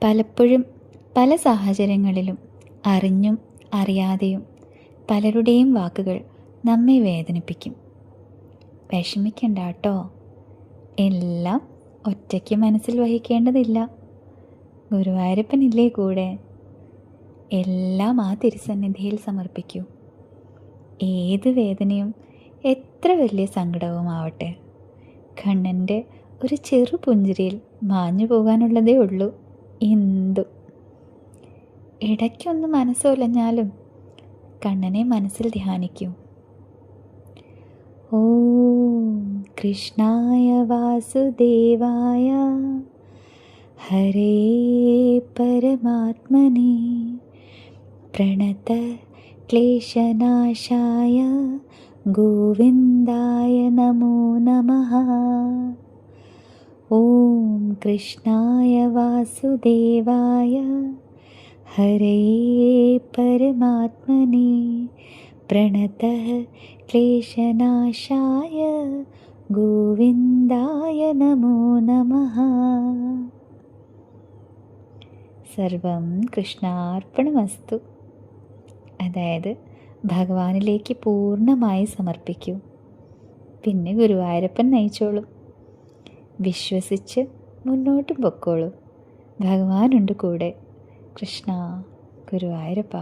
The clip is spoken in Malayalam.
പലപ്പോഴും പല സാഹചര്യങ്ങളിലും അറിഞ്ഞും അറിയാതെയും പലരുടെയും വാക്കുകൾ നമ്മെ വേദനിപ്പിക്കും. വിഷമിക്കണ്ട കേട്ടോ, എല്ലാം ഒറ്റയ്ക്ക് മനസ്സിൽ വഹിക്കേണ്ടതില്ല. ഗുരുവായൂരപ്പനില്ലേ കൂടെ. എല്ലാം ആ തിരുസന്നിധിയിൽ സമർപ്പിക്കൂ. ഏത് വേദനയും എത്ര വലിയ സങ്കടവുമാവട്ടെ, കണ്ണൻ്റെ ഒരു ചെറു പുഞ്ചിരിയിൽ മാഞ്ഞു പോകാനുള്ളതേ ഉള്ളൂ എന്തും. ഇടയ്ക്കൊന്ന് മനസ്സൊലഞ്ഞാലും കണ്ണനെ മനസ്സിൽ ധ്യാനിക്കൂ. ഓം കൃഷ്ണായ വാസുദേവായ ഹരേ പരമാത്മനെ പ്രണത ക്ലേശനാശായ ഗോവിന്ദായ നമോ നമഃ. ഓം കൃഷ്ണായ വാസുദേവായ ഹരേ പരമാത്മനെ പ്രണത ക്ലേശനാശായ ഗോവിന്ദായ നമോ നമഃ. സർവം കൃഷ്ണാർപ്പണമസ്തു. അതായത് ഭഗവാനിലേക്ക് പൂർണ്ണമായി സമർപ്പിക്കൂ. പിന്നെ ഗുരുവായൂരപ്പൻ നയിച്ചോളും. വിശ്വസിച്ച് മുന്നോട്ട് പൊക്കോളൂ. ഭഗവാനുണ്ട് കൂടെ. കൃഷ്ണ ഗുരുവായൂരപ്പ.